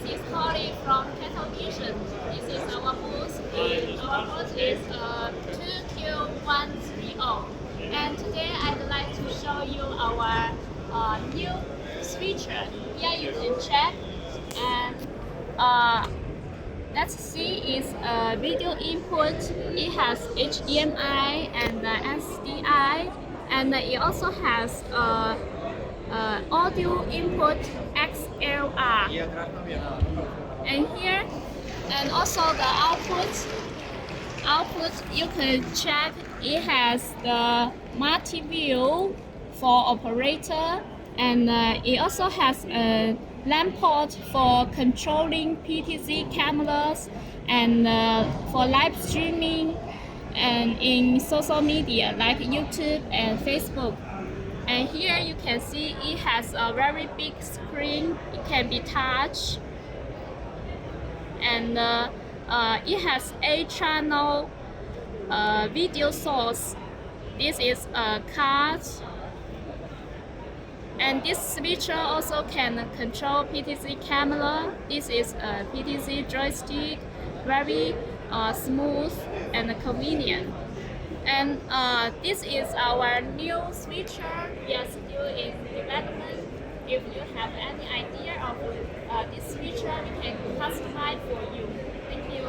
this is Holly from Television. This is our booth. Our booth is 2Q130. And today I'd like to show you our new switcher. Here you can check. And let's see is video input. It has HDMI and SDI, and it also has audio input XLR. And here, and also the output you can check. It has the multi-view for operator, and it also has a LAN port for controlling PTZ cameras and for live streaming and in social media like YouTube and Facebook. And here you can see it has a very big screen. It can be touched, and it has 8-channel video source. This is a card. And this switcher also can control PTZ camera. This is a PTZ joystick, very smooth and convenient. And this is our new switcher. We are still in development. If you have any idea of this switcher, we can customize for you. Thank you.